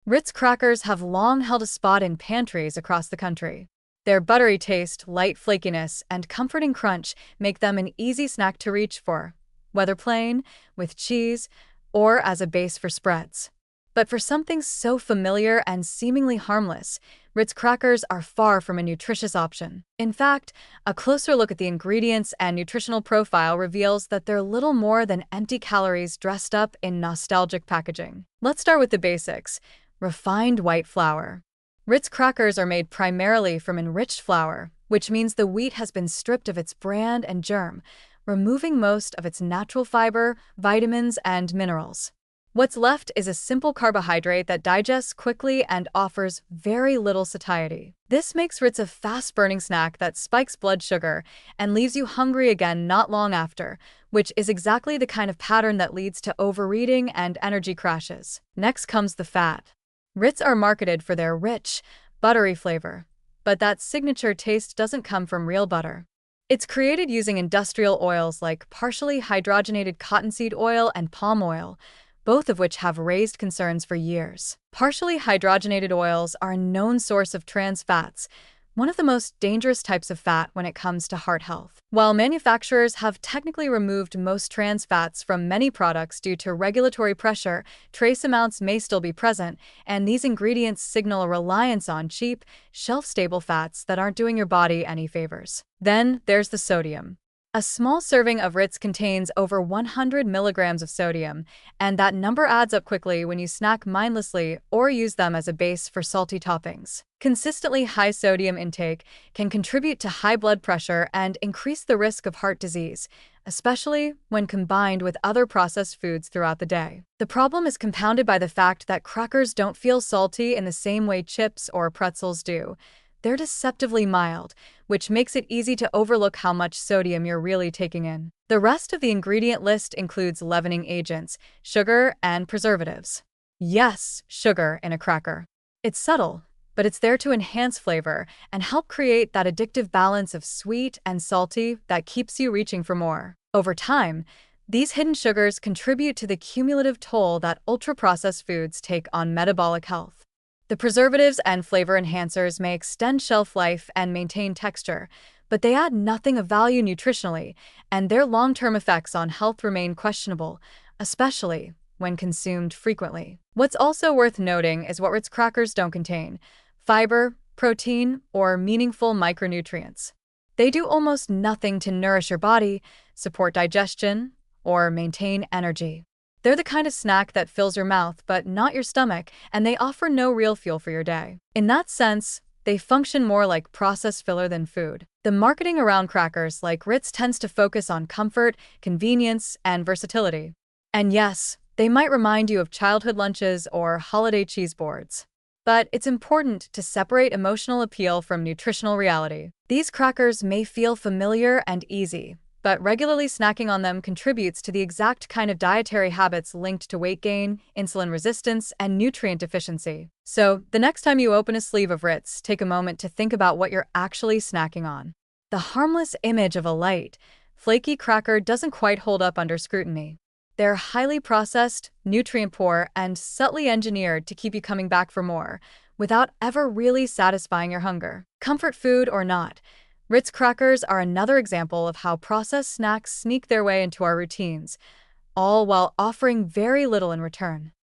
Ritz crackers have long held a spot in pantries across the country. Their buttery taste, light flakiness, and comforting crunch make them an easy snack to reach for, whether plain, with cheese, or as a base for spreads. But for something so familiar and seemingly harmless, Ritz crackers are far from a nutritious option. In fact, a closer look at the ingredients and nutritional profile reveals that they're little more than empty calories dressed up in nostalgic packaging. Let's start with the basics. Refined white flour. Ritz crackers are made primarily from enriched flour, which means the wheat has been stripped of its bran and germ, removing most of its natural fiber, vitamins, and minerals. What's left is a simple carbohydrate that digests quickly and offers very little satiety. This makes Ritz a fast-burning snack that spikes blood sugar and leaves you hungry again not long after, which is exactly the kind of pattern that leads to overeating and energy crashes. Next comes the fat. Ritz are marketed for their rich, buttery flavor, but that signature taste doesn't come from real butter. It's created using industrial oils like partially hydrogenated cottonseed oil and palm oil, both of which have raised concerns for years. Partially hydrogenated oils are a known source of trans fats, one of the most dangerous types of fat when it comes to heart health. While manufacturers have technically removed most trans fats from many products due to regulatory pressure, trace amounts may still be present, and these ingredients signal a reliance on cheap, shelf-stable fats that aren't doing your body any favors. Then there's the sodium. A small serving of Ritz contains over 100 milligrams of sodium, and that number adds up quickly when you snack mindlessly or use them as a base for salty toppings. Consistently high sodium intake can contribute to high blood pressure and increase the risk of heart disease, especially when combined with other processed foods throughout the day. The problem is compounded by the fact that crackers don't feel salty in the same way chips or pretzels do. They're deceptively mild, which makes it easy to overlook how much sodium you're really taking in. The rest of the ingredient list includes leavening agents, sugar, and preservatives. Yes, sugar in a cracker. It's subtle, but it's there to enhance flavor and help create that addictive balance of sweet and salty that keeps you reaching for more. Over time, these hidden sugars contribute to the cumulative toll that ultra-processed foods take on metabolic health. The preservatives and flavor enhancers may extend shelf life and maintain texture, but they add nothing of value nutritionally, and their long-term effects on health remain questionable, especially when consumed frequently. What's also worth noting is what Ritz crackers don't contain: fiber, protein, or meaningful micronutrients. They do almost nothing to nourish your body, support digestion, or maintain energy. They're the kind of snack that fills your mouth but not your stomach, and they offer no real fuel for your day. In that sense, they function more like processed filler than food. The marketing around crackers like Ritz tends to focus on comfort, convenience, and versatility. And yes, they might remind you of childhood lunches or holiday cheese boards. But it's important to separate emotional appeal from nutritional reality. These crackers may feel familiar and easy, but regularly snacking on them contributes to the exact kind of dietary habits linked to weight gain, insulin resistance, and nutrient deficiency. So, the next time you open a sleeve of Ritz, take a moment to think about what you're actually snacking on. The harmless image of a light, flaky cracker doesn't quite hold up under scrutiny. They're highly processed, nutrient-poor, and subtly engineered to keep you coming back for more, without ever really satisfying your hunger. Comfort food or not, Ritz crackers are another example of how processed snacks sneak their way into our routines, all while offering very little in return.